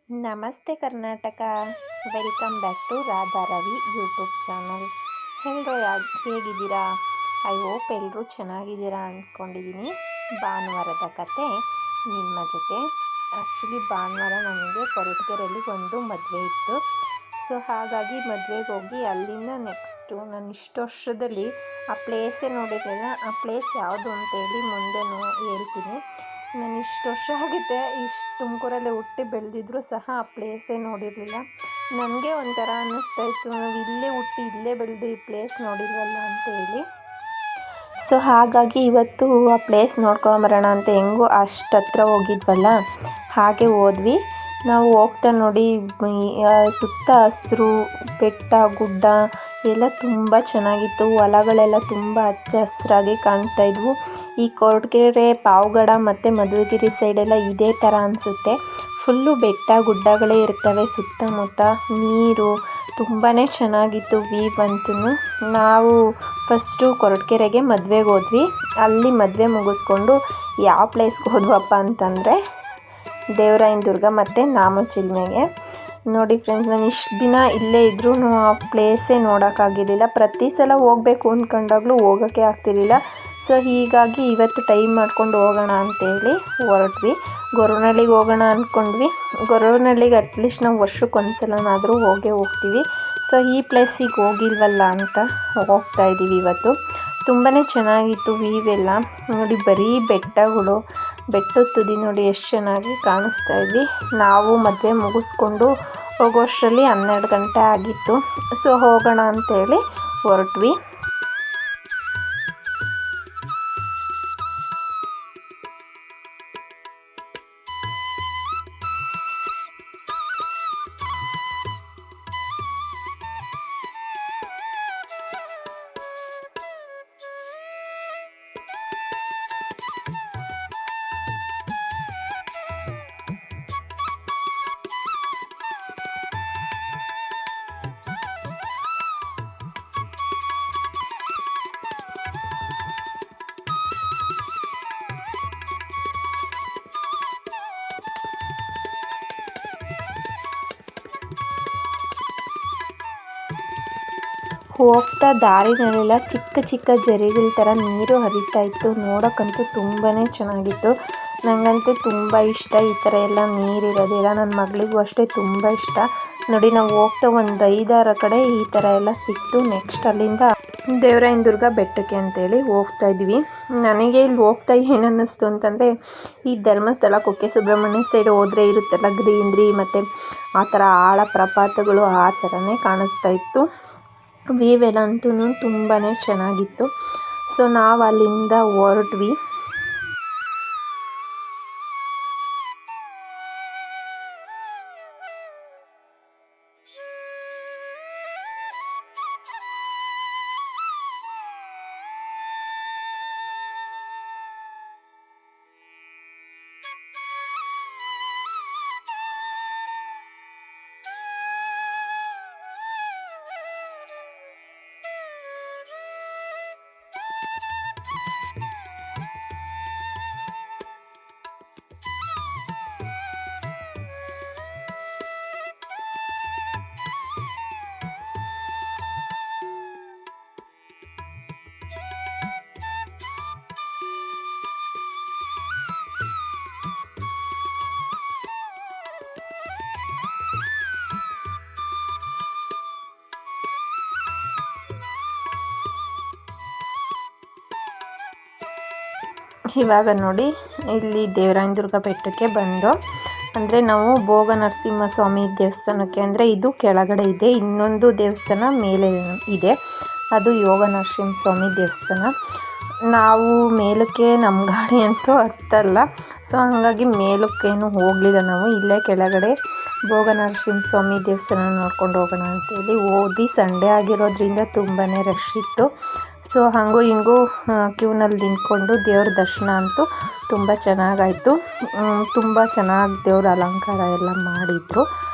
ನಮಸ್ತೆ Karnataka. Welcome back to Radha Ravi YouTube channel. ಎಲ್ಲರೂ ಹೇಗಿದ್ದೀರಾ? ಐ ಹೋಪ್ ಎಲ್ಲರೂ ಚೆನ್ನಾಗಿದ್ದೀರಾ ಅಂದ್ಕೊಂಡಿದ್ದೀನಿ. ಭಾನುವಾರದ ಕತೆ ನಿಮ್ಮ ಜೊತೆ. ಆ್ಯಕ್ಚುಲಿ ಭಾನುವಾರ ನಮಗೆ ಕೊರಟಗೆರೆಯಲ್ಲಿ ಒಂದು ಮದುವೆ ಇತ್ತು. ಸೊ ಹಾಗಾಗಿ ಮದುವೆಗೆ ಹೋಗಿ ಅಲ್ಲಿಂದ ನೆಕ್ಸ್ಟು ನಾನು ಇಷ್ಟು ವರ್ಷದಲ್ಲಿ ಆ ಪ್ಲೇಸೇ ನೋಡಿರಲಿಲ್ಲ. ಆ ಪ್ಲೇಸ್ ಯಾವುದು ಅಂತೇಳಿ ಮುಂದೆ ಹೇಳ್ತೀನಿ. ನಾನು ಇಷ್ಟು ವರ್ಷ ಆಗುತ್ತೆ ತುಮಕೂರಲ್ಲೇ ಹುಟ್ಟಿ ಬೆಳೆದಿದ್ರು ಸಹ ಆ ಪ್ಲೇಸೇ ನೋಡಿರಲಿಲ್ಲ. ನನಗೆ ಒಂಥರ ಅನ್ನಿಸ್ತಾಯಿತ್ತು, ನಾವು ಇಲ್ಲೇ ಹುಟ್ಟಿ ಇಲ್ಲೇ ಬೆಳೆದು ಈ ಪ್ಲೇಸ್ ನೋಡಿಲ್ವಲ್ಲ ಅಂತೇಳಿ. ಸೊ ಹಾಗಾಗಿ ಇವತ್ತು ಆ ಪ್ಲೇಸ್ ನೋಡ್ಕೊಂಬರೋಣ ಅಂತ ಹೆಂಗೂ ಅಷ್ಟು ಹತ್ರ ಹೋಗಿದ್ವಲ್ಲ, ಹಾಗೆ ಹೋದ್ವಿ. ನಾವು ಹೋಗ್ತಾ ನೋಡಿ ಸುತ್ತ ಹಸಿರು ಬೆಟ್ಟ ಗುಡ್ಡ ಎಲ್ಲ ತುಂಬ ಚೆನ್ನಾಗಿತ್ತು. ಹೊಲಗಳೆಲ್ಲ ತುಂಬ ಹಚ್ಚ ಹಸಿರಾಗಿ ಕಾಣ್ತಾ ಇದ್ವು. ಈ ಕೊರಟಗೆರೆ ಪಾವಗಡ ಮತ್ತು ಮಧುಗಿರಿ ಸೈಡೆಲ್ಲ ಇದೇ ಥರ ಅನಿಸುತ್ತೆ. ಫುಲ್ಲು ಬೆಟ್ಟ ಗುಡ್ಡಗಳೇ ಇರ್ತವೆ ಸುತ್ತಮುತ್ತ. ನೀರು ತುಂಬಾ ಚೆನ್ನಾಗಿತ್ತು ವ್ಯೂ ಅಂತೂ. ನಾವು ಫಸ್ಟು ಕೊರಟಗೆರೆಗೆ ಮದುವೆಗೆ ಹೋದ್ವಿ. ಅಲ್ಲಿ ಮದುವೆ ಮುಗಿಸ್ಕೊಂಡು ಯಾವ ಪ್ಲೇಸ್ಗೆ ಹೋದ್ವಪ್ಪ ಅಂತಂದರೆ ದೇವರಾಯನ ದುರ್ಗ ಮತ್ತು ನಾಮಚಿಲುಮೆಗೆ. ನೋಡಿ ಫ್ರೆಂಡ್ಸ್, ನಾನು ಇಷ್ಟು ದಿನ ಇಲ್ಲೇ ಇದ್ರೂ ಆ ಪ್ಲೇಸೇ ನೋಡೋಕ್ಕಾಗಿರಲಿಲ್ಲ. ಪ್ರತಿ ಸಲ ಹೋಗಬೇಕು ಅಂದ್ಕೊಂಡಾಗಲೂ ಹೋಗೋಕ್ಕೆ ಆಗ್ತಿರ್ಲಿಲ್ಲ. ಸೊ ಹೀಗಾಗಿ ಇವತ್ತು ಟೈಮ್ ಮಾಡ್ಕೊಂಡು ಹೋಗೋಣ ಅಂತೇಳಿ ಹೊರಟ್ವಿ. ಗೊರವನಹಳ್ಳಿಗೆ ಹೋಗೋಣ ಅಂದ್ಕೊಂಡ್ವಿ. ಗೊರವನಹಳ್ಳಿಗೆ ಅಟ್ಲೀಸ್ಟ್ ನಾವು ವರ್ಷಕ್ಕೊಂದ್ಸಲನಾದರೂ ಹೋಗ್ತೀವಿ. ಸೊ ಈ ಪ್ಲೇಸಿಗೆ ಹೋಗಿಲ್ವಲ್ಲ ಅಂತ ಹೋಗ್ತಾ ಇದ್ದೀವಿ ಇವತ್ತು. ತುಂಬಾ ಚೆನ್ನಾಗಿತ್ತು ವ್ಯೂ ಎಲ್ಲ. ನೋಡಿ ಬರೀ ಬೆಟ್ಟಗಳು, ಬೆಟ್ಟದ ತುದಿ ನೋಡಿ ಎಷ್ಟು ಚೆನ್ನಾಗಿ ಕಾಣಿಸ್ತಾ ಇದ್ವಿ. ನಾವು ಮದುವೆ ಮುಗಿಸ್ಕೊಂಡು ಹೋಗೋಷ್ಟರಲ್ಲಿ 12 ಗಂಟೆ ಆಗಿತ್ತು. ಸೊ ಹೋಗೋಣ ಅಂತೇಳಿ ಹೊರಟ್ವಿ. ಹೋಗ್ತಾ ದಾರಿನಲ್ಲೆಲ್ಲ ಚಿಕ್ಕ ಚಿಕ್ಕ ಜರಿಗಳ ಥರ ನೀರು ಹರಿತಾ ಇತ್ತು. ನೋಡೋಕ್ಕಂತೂ ತುಂಬಾ ಚೆನ್ನಾಗಿತ್ತು. ನನಗಂತೂ ತುಂಬ ಇಷ್ಟ ಈ ಥರ ಎಲ್ಲ ನೀರಿರೋದೆಲ್ಲ. ನನ್ನ ಮಗಳಿಗೂ ಅಷ್ಟೇ ತುಂಬ ಇಷ್ಟ. ನೋಡಿ ನಾವು ಹೋಗ್ತಾ ಒಂದು 5-6 ಕಡೆ ಈ ಥರ ಎಲ್ಲ ಸಿಕ್ತು. ನೆಕ್ಸ್ಟ್ ಅಲ್ಲಿಂದ ದೇವರಾಯನ ದುರ್ಗ ಬೆಟ್ಟಕ್ಕೆ ಅಂತೇಳಿ ಹೋಗ್ತಾ ಇದ್ವಿ. ನನಗೆ ಇಲ್ಲಿ ಹೋಗ್ತಾ ಏನು ಅನ್ನಿಸ್ತು ಅಂತಂದರೆ, ಈ ಧರ್ಮಸ್ಥಳ ಕುಕ್ಕೆ ಸುಬ್ರಹ್ಮಣ್ಯ ಸೈಡ್ ಹೋದರೆ ಇರುತ್ತಲ್ಲ ಗ್ರೀನ್ರಿ ಮತ್ತು ಆ ಥರ ಆಳ ಪ್ರಪಾತಗಳು, ಆ ಥರನೇ ಕಾಣಿಸ್ತಾ ಇತ್ತು. ವ್ಯೂ ಎಲ್ಲ ಅಂತೂ ತುಂಬಾ ಚೆನ್ನಾಗಿತ್ತು. ಸೊ ನಾವು ಅಲ್ಲಿಂದ ಹೊರಟ್ವಿ. ಇವಾಗ ನೋಡಿ ಇಲ್ಲಿ ದೇವರಾಯನ ದುರ್ಗ ಬೆಟ್ಟಕ್ಕೆ ಬಂದು, ಅಂದರೆ ನಾವು ಭೋಗ ನರಸಿಂಹ ಸ್ವಾಮಿ ದೇವಸ್ಥಾನಕ್ಕೆ, ಅಂದರೆ ಇದು ಕೆಳಗಡೆ ಇದೆ, ಇನ್ನೊಂದು ದೇವಸ್ಥಾನ ಮೇಲೆ ಇದೆ, ಅದು ಯೋಗ ನರಸಿಂಹ ಸ್ವಾಮಿ ದೇವಸ್ಥಾನ. ನಾವು ಮೇಲಕ್ಕೆ ನಮ್ಮ ಗಾಡಿ ಅಂತೂ ಹತ್ತಲ್ಲ. ಸೊ ಹಾಗಾಗಿ ಮೇಲಕ್ಕೇನು ಹೋಗಲಿಲ್ಲ. ನಾವು ಇಲ್ಲೇ ಕೆಳಗಡೆ ಭೋಗ ನರಸಿಂಹ ಸ್ವಾಮಿ ದೇವಸ್ಥಾನ ನೋಡ್ಕೊಂಡು ಹೋಗೋಣ ಅಂತೇಳಿ ಹೋದ್ವಿ. ಸಂಡೇ ಆಗಿರೋದ್ರಿಂದ ತುಂಬಾ ರಶ್ ಇತ್ತು. ಸೊ ಹಾಗೂ ಹಿಂಗೂ ಕ್ಯೂನಲ್ಲಿ ನಿಂತ್ಕೊಂಡು ದೇವ್ರ ದರ್ಶನ ಅಂತೂ ತುಂಬ ಚೆನ್ನಾಗಾಯಿತು. ತುಂಬ ಚೆನ್ನಾಗಿ ದೇವ್ರ ಅಲಂಕಾರ ಎಲ್ಲ ಮಾಡಿದರು.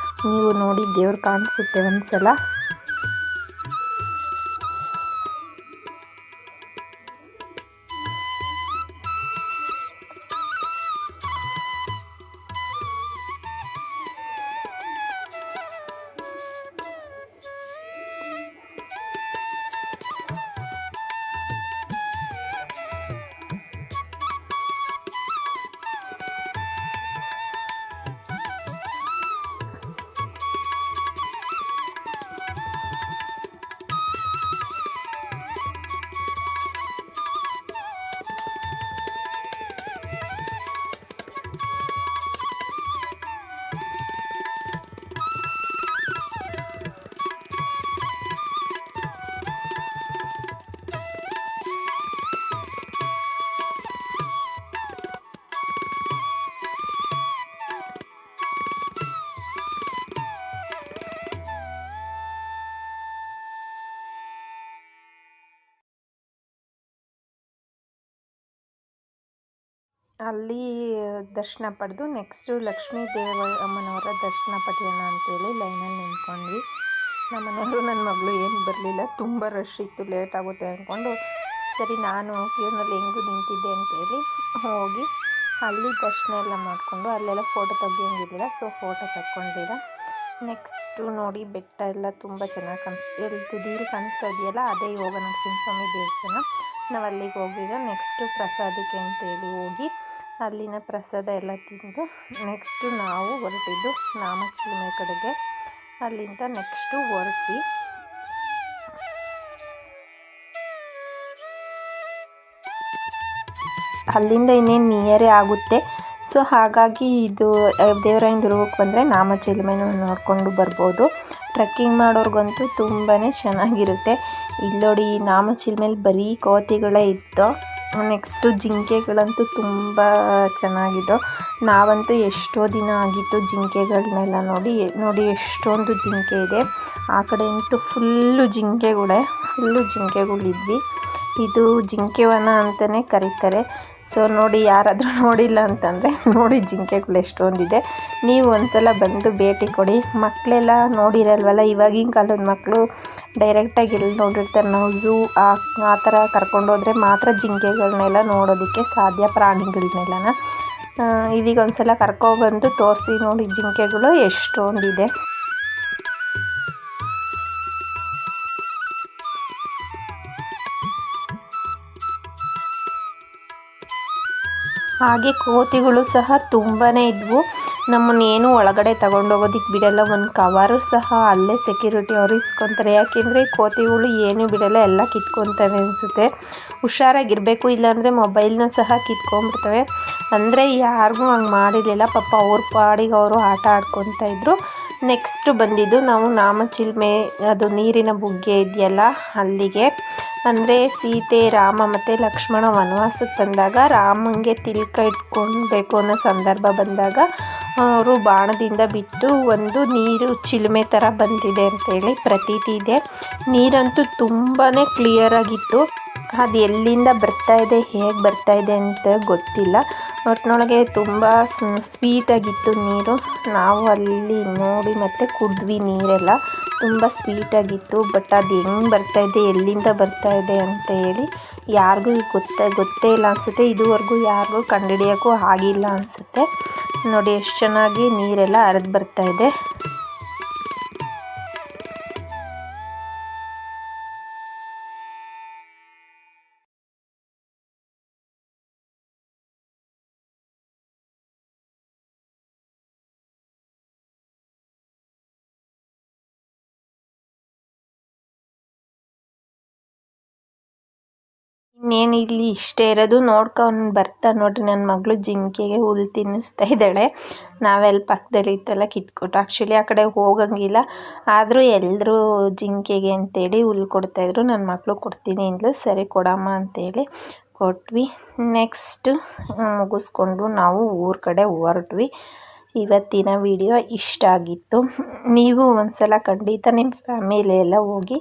ನೀವು ನೋಡಿ ದೇವ್ರು ಕಾಣಿಸುತ್ತೆ ಒಂದು ಸಲ. ಅಲ್ಲಿ ದರ್ಶನ ಪಡೆದು ನೆಕ್ಸ್ಟು ಲಕ್ಷ್ಮೀ ಅಮ್ಮನವರ ದರ್ಶನ ಪಡೆಯೋಣ ಅಂತೇಳಿ ಲೈನಲ್ಲಿ ನಿಂತ್ಕೊಂಡ್ವಿ. ನಮ್ಮನೆಯವರು ನನ್ನ ಮಗಳು ಏನು ಬರಲಿಲ್ಲ, ತುಂಬ ರಶ್ ಇತ್ತು, ಲೇಟ್ ಆಗುತ್ತೆ ಅಂದ್ಕೊಂಡು ಸರಿ ನಾನು ಕ್ಯೂನಲ್ಲಿ ಹೆಂಗೂ ನಿಂತಿದ್ದೆ ಅಂತೇಳಿ ಹೋಗಿ ಅಲ್ಲಿ ದರ್ಶನ ಎಲ್ಲ ಮಾಡಿಕೊಂಡು ಅಲ್ಲೆಲ್ಲ ಫೋಟೋ ತೆಗಿಯೋಂಗಿರಲಿಲ್ಲ, ಸೊ ಫೋಟೋ ತಗೊಂಡಿಲ್ಲ. ನೆಕ್ಸ್ಟು ನೋಡಿ ಬೆಟ್ಟ ಎಲ್ಲ ತುಂಬ ಚೆನ್ನಾಗಿ ಎಲ್ಲಿ ತುದೀಲಿ ಕಾಣಿಸ್ತಾ ಇದೆಯಲ್ಲ ಅದೇ ಯೋಗ ನರಸಿಂಹಸ್ವಾಮಿ ದೇವಸ್ಥಾನ. ನಾವು ಅಲ್ಲಿಗೆ ಹೋಗಿಲ್ಲ. ನೆಕ್ಸ್ಟು ಪ್ರಸಾದಕ್ಕೆ ಅಂತೇಳಿ ಹೋಗಿ ಅಲ್ಲಿನ ಪ್ರಸಾದ ಎಲ್ಲ ತಿಂದು ನೆಕ್ಸ್ಟು ನಾವು ಹೊರಟಿದ್ದು ನಾಮಚಿಲುಮೆ ಕಡೆಗೆ. ಅಲ್ಲಿಂದ ನೆಕ್ಸ್ಟು ಹೊರಟ್ವಿ. ಅಲ್ಲಿಂದ ಇನ್ನೇನು ನಿಯರೇ ಆಗುತ್ತೆ. ಸೊ ಹಾಗಾಗಿ ಇದು ದೇವರಾಯನ ದುರ್ಗಕ್ಕೆ ಬಂದರೆ ನಾಮಚಿಲುಮೆನ ನೋಡಿಕೊಂಡು ಬರ್ಬೋದು. ಟ್ರೆಕ್ಕಿಂಗ್ ಮಾಡೋರ್ಗಂತೂ ತುಂಬಾ ಚೆನ್ನಾಗಿರುತ್ತೆ. ಇಲ್ಲಿ ನೋಡಿ ನಾಮಚಿಲುಮೆಲಿ ಬರೀ ಕೋತಿಗಳೇ ಇತ್ತು. ನೆಕ್ಸ್ಟು ಜಿಂಕೆಗಳಂತೂ ತುಂಬ ಚೆನ್ನಾಗಿದ್ದು. ನಾವಂತೂ ಎಷ್ಟೋ ದಿನ ಆಗಿತ್ತು ಜಿಂಕೆಗಳನ್ನೆಲ್ಲ ನೋಡಿ ಎಷ್ಟೊಂದು ಜಿಂಕೆ ಇದೆ. ಆ ಕಡೆ ಅಂತೂ ಫುಲ್ಲು ಜಿಂಕೆಗಳಿದ್ವಿ. ಇದು ಜಿಂಕೆವನ ಅಂತಲೇ ಕರೀತಾರೆ. ಸೊ ನೋಡಿ, ಯಾರಾದರೂ ನೋಡಿಲ್ಲ ಅಂತಂದರೆ ನೋಡಿ ಜಿಂಕೆಗಳು ಎಷ್ಟೊಂದಿದೆ. ನೀವು ಒಂದ್ಸಲ ಬಂದು ಭೇಟಿ ಕೊಡಿ. ಮಕ್ಕಳೆಲ್ಲ ನೋಡಿರಲ್ವಲ್ಲ, ಇವಾಗಿನ ಕಾಲದ ಮಕ್ಕಳು ಡೈರೆಕ್ಟಾಗಿ ಎಲ್ಲಿ ನೋಡಿರ್ತಾರೆ. ನಾವು ಝೂ ಆ ಥರ ಕರ್ಕೊಂಡೋದ್ರೆ ಮಾತ್ರ ಜಿಂಕೆಗಳನ್ನೆಲ್ಲ ನೋಡೋದಕ್ಕೆ ಸಾಧ್ಯ, ಪ್ರಾಣಿಗಳನ್ನೆಲ್ಲನ. ಇದೀಗ ಒಂದ್ಸಲ ಕರ್ಕೊಬಂದು ತೋರಿಸಿ ನೋಡಿ, ಜಿಂಕೆಗಳು ಎಷ್ಟೊಂದಿದೆ. ಹಾಗೆ ಕೋತಿಗಳು ಸಹ ತುಂಬಾ ಇದ್ವು. ನಮ್ಮನ್ನೇನು ಒಳಗಡೆ ತಗೊಂಡೋಗೋದಕ್ಕೆ ಬಿಡಲ್ಲ. ಒಂದು ಕವರು ಸಹ ಅಲ್ಲೇ ಸೆಕ್ಯೂರಿಟಿ ಅವರು ಇಸ್ಕೊತಾರೆ. ಯಾಕೆಂದರೆ ಕೋತಿಗಳು ಏನೂ ಬಿಡಲ್ಲ, ಎಲ್ಲ ಕಿತ್ಕೊತವೆ ಅನಿಸುತ್ತೆ. ಹುಷಾರಾಗಿರಬೇಕು, ಇಲ್ಲಾಂದರೆ ಮೊಬೈಲ್ನ ಸಹ ಕಿತ್ಕೊಂಡ್ಬಿಡ್ತವೆ. ಅಂದರೆ ಯಾರಿಗೂ ಹಂಗೆ ಮಾಡಿರಲಿಲ್ಲ, ಪಾಪ ಅವ್ರ ಪಾಡಿಗೆ ಅವರು ಆಟ ಆಡ್ಕೊತಾ ಇದ್ರು. ನೆಕ್ಸ್ಟ್ ಬಂದಿದ್ದು ನಾವು ನಾಮಚಿಲುಮೆ, ಅದು ನೀರಿನ ಬುಗ್ಗೆ ಇದೆಯಲ್ಲ ಅಲ್ಲಿಗೆ. ಅಂದರೆ ಸೀತೆ, ರಾಮ ಮತ್ತು ಲಕ್ಷ್ಮಣ ವನವಾಸಕ್ಕೆ ಬಂದಾಗ ರಾಮಂಗೆ ತಿಲಕ ಇಟ್ಕೊಳ್ಬೇಕು ಅನ್ನೋ ಸಂದರ್ಭ ಬಂದಾಗ ಅವರು ಬಾಣದಿಂದ ಬಿಟ್ಟು ಒಂದು ನೀರು ಚಿಲುಮೆ ಥರ ಬಂದಿದೆ ಅಂತೇಳಿ ಪ್ರತೀತಿ ಇದೆ. ನೀರಂತೂ ತುಂಬಾ ಕ್ಲಿಯರಾಗಿತ್ತು. ಅದು ಎಲ್ಲಿಂದ ಬರ್ತಾಯಿದೆ, ಹೇಗೆ ಬರ್ತಾಯಿದೆ ಅಂತ ಗೊತ್ತಿಲ್ಲ. ಒಟ್ಟಿನೊಳಗೆ ತುಂಬ ಸ್ವೀಟಾಗಿತ್ತು ನೀರು. ನಾವು ಅಲ್ಲಿ ನೋಡಿ ಮತ್ತು ಕುಡಿದ್ವಿ ನೀರೆಲ್ಲ. ತುಂಬ ಸ್ವೀಟಾಗಿತ್ತು. ಬಟ್ ಅದು ಹೆಂಗೆ ಬರ್ತಾಯಿದೆ, ಎಲ್ಲಿಂದ ಬರ್ತಾಯಿದೆ ಅಂತ ಹೇಳಿ ಯಾರಿಗೂ ಗೊತ್ತೇ ಇಲ್ಲ ಅನಿಸುತ್ತೆ. ಇದುವರೆಗೂ ಯಾರಿಗೂ ಕಂಡುಹಿಡಿಯೋಕ್ಕೂ ಆಗಿಲ್ಲ ಅನಿಸುತ್ತೆ. ನೋಡಿ ಎಷ್ಟು ಚೆನ್ನಾಗಿ ನೀರೆಲ್ಲ ಹರಿದು ಬರ್ತಾಯಿದೆ. ಇನ್ನೇನು ಇಲ್ಲಿ ಇಷ್ಟೇ ಇರೋದು. ನೋಡ್ಕೊಂಡು ಬರ್ತಾ ನೋಡ್ರಿ, ನನ್ನ ಮಗಳು ಜಿಂಕೆಗೆ ಹುಲ್ಲು ತಿನ್ನಿಸ್ತಾ ಇದ್ದಾಳೆ. ನಾವೆಲ್ಲ ಪಕ್ಕದಲ್ಲಿ ಇತ್ತಲ್ಲ ಕಿತ್ಕೊಟ್ಟು. ಆ್ಯಕ್ಚುಲಿ ಆ ಕಡೆ ಹೋಗಂಗಿಲ್ಲ, ಆದರೂ ಎಲ್ಲರೂ ಜಿಂಕೆಗೆ ಅಂತೇಳಿ ಹುಲ್ಲು ಕೊಡ್ತಾಯಿದ್ರು. ನನ್ನ ಮಗಳು ಕೊಡ್ತೀನಿ ಅಂದ್ಲು. ಸರಿ ಕೊಡಮ್ಮ ಅಂತೇಳಿ ಕೊಟ್ವಿ. ನೆಕ್ಸ್ಟ್ ಮುಗಿಸ್ಕೊಂಡು ನಾವು ಊರ ಕಡೆ ಹೊರಟ್ವಿ. ಇವತ್ತಿನ ವಿಡಿಯೋ ಇಷ್ಟ ಆಗಿತ್ತು. ನೀವು ಒಂದ್ಸಲ ಖಂಡಿತ ನಿಮ್ಮ ಫ್ಯಾಮಿಲಿ ಎಲ್ಲ ಹೋಗಿ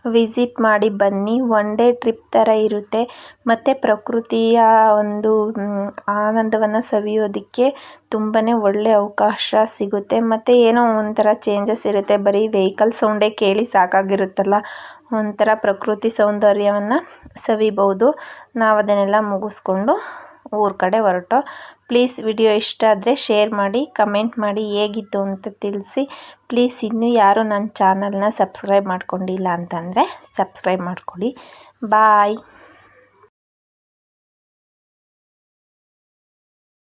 ವಿಸಿಟ್ ಮಾಡಿ ಬನ್ನಿ. ಒನ್ ಡೇ ಟ್ರಿಪ್ ಥರ ಇರುತ್ತೆ. ಮತ್ತು ಪ್ರಕೃತಿಯ ಒಂದು ಆನಂದವನ್ನು ಸವಿಯೋದಕ್ಕೆ ತುಂಬಾ ಒಳ್ಳೆಯ ಅವಕಾಶ ಸಿಗುತ್ತೆ. ಮತ್ತು ಏನೋ ಒಂಥರ ಚೇಂಜಸ್ ಇರುತ್ತೆ. ಬರೀ ವೆಹಿಕಲ್ ಸೌಂಡೇ ಕೇಳಿ ಸಾಕಾಗಿರುತ್ತಲ್ಲ, ಒಂಥರ ಪ್ರಕೃತಿ ಸೌಂದರ್ಯವನ್ನು ಸವಿಬೋದು. ನಾವು ಅದನ್ನೆಲ್ಲ ಮುಗಿಸ್ಕೊಂಡು ಊರ ಕಡೆ ಹೊರಟೋ. ಪ್ಲೀಸ್ ವಿಡಿಯೋ ಇಷ್ಟ ಆದರೆ ಶೇರ್ ಮಾಡಿ, ಕಮೆಂಟ್ ಮಾಡಿ, ಹೇಗಿತ್ತು ಅಂತ ತಿಳಿಸಿ. ಪ್ಲೀಸ್ ಇನ್ನೂ ಯಾರು ನನ್ನ ಚಾನಲ್ನ ಸಬ್ಸ್ಕ್ರೈಬ್ ಮಾಡ್ಕೊಂಡಿಲ್ಲ ಅಂತಂದರೆ ಸಬ್ಸ್ಕ್ರೈಬ್ ಮಾಡ್ಕೊಳ್ಳಿ. ಬಾಯ್.